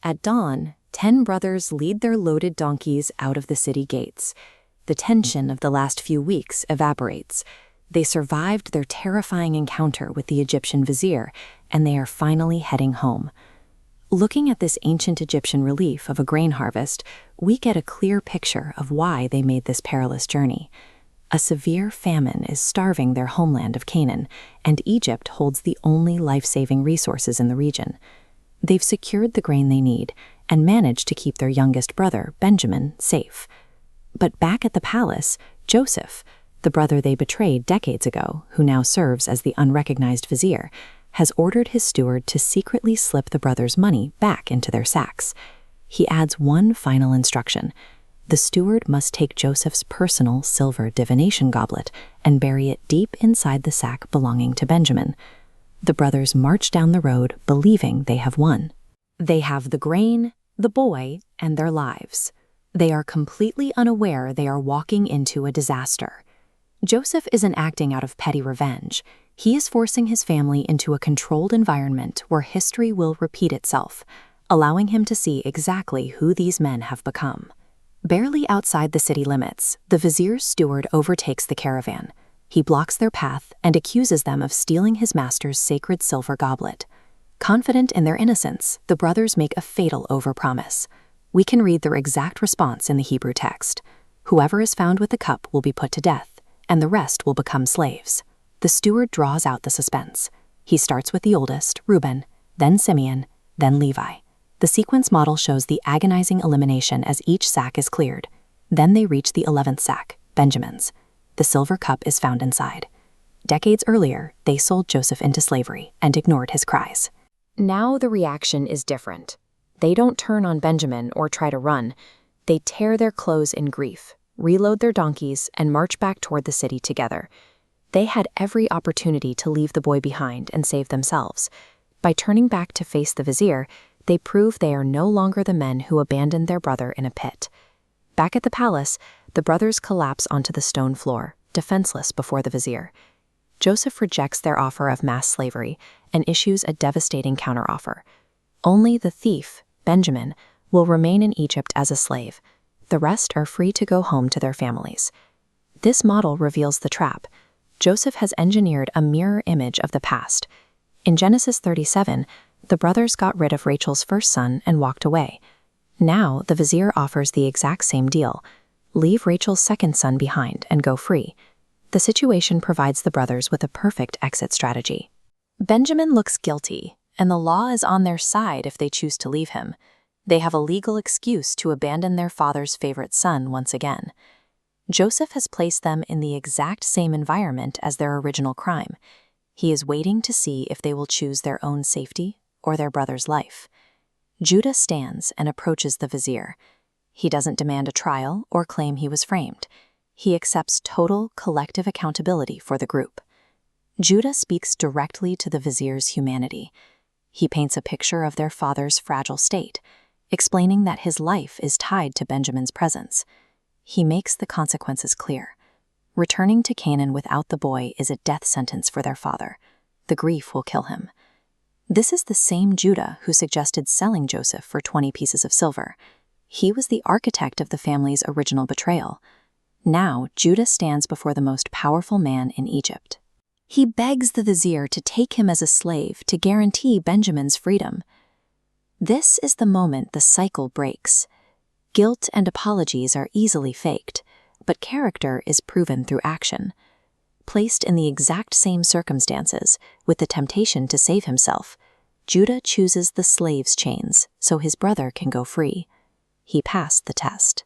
At dawn, 10 brothers lead their loaded donkeys out of the city gates. The tension of the last few weeks evaporates. They survived their terrifying encounter with the Egyptian vizier, and they are finally heading home. Looking at this ancient Egyptian relief of a grain harvest, we get a clear picture of why they made this perilous journey. A severe famine is starving their homeland of Canaan, and Egypt holds the only life-saving resources in the region. They've secured the grain they need and managed to keep their youngest brother, Benjamin, safe. But back at the palace, Joseph, the brother they betrayed decades ago, who now serves as the unrecognized vizier, has ordered his steward to secretly slip the brothers' money back into their sacks. He adds one final instruction. The steward must take Joseph's personal silver divination goblet and bury it deep inside the sack belonging to Benjamin. The brothers march down the road believing they have won. They have the grain, the boy, and their lives. They are completely unaware they are walking into a disaster. Joseph isn't acting out of petty revenge. He is forcing his family into a controlled environment where history will repeat itself, allowing him to see exactly who these men have become. Barely outside the city limits, the vizier's steward overtakes the caravan. He blocks their path and accuses them of stealing his master's sacred silver goblet. Confident in their innocence, the brothers make a fatal overpromise. We can read their exact response in the Hebrew text. Whoever is found with the cup will be put to death, and the rest will become slaves. The steward draws out the suspense. He starts with the oldest, Reuben, then Simeon, then Levi. The sequence model shows the agonizing elimination as each sack is cleared. Then they reach the 11th sack, Benjamin's. The silver cup is found inside. Decades earlier, they sold Joseph into slavery and ignored his cries. Now the reaction is different. They don't turn on Benjamin or try to run. They tear their clothes in grief, reload their donkeys, and march back toward the city together. They had every opportunity to leave the boy behind and save themselves. By turning back to face the vizier, they prove they are no longer the men who abandoned their brother in a pit. Back at the palace, the brothers collapse onto the stone floor, defenseless before the vizier. Joseph rejects their offer of mass slavery and issues a devastating counteroffer. Only the thief, Benjamin, will remain in Egypt as a slave. The rest are free to go home to their families. This model reveals the trap. Joseph has engineered a mirror image of the past. In Genesis 37, the brothers got rid of Rachel's first son and walked away. Now, the vizier offers the exact same deal. Leave Rachel's second son behind and go free. The situation provides the brothers with a perfect exit strategy. Benjamin looks guilty, and the law is on their side if they choose to leave him. They have a legal excuse to abandon their father's favorite son once again. Joseph has placed them in the exact same environment as their original crime. He is waiting to see if they will choose their own safety or their brother's life. Judah stands and approaches the vizier. He doesn't demand a trial or claim he was framed. He accepts total collective accountability for the group. Judah speaks directly to the vizier's humanity. He paints a picture of their father's fragile state, explaining that his life is tied to Benjamin's presence. He makes the consequences clear. Returning to Canaan without the boy is a death sentence for their father. The grief will kill him. This is the same Judah who suggested selling Joseph for 20 pieces of silver. He was the architect of the family's original betrayal. Now, Judah stands before the most powerful man in Egypt. He begs the vizier to take him as a slave to guarantee Benjamin's freedom. This is the moment the cycle breaks. Guilt and apologies are easily faked, but character is proven through action. Placed in the exact same circumstances, with the temptation to save himself, Judah chooses the slave's chains so his brother can go free. He passed the test.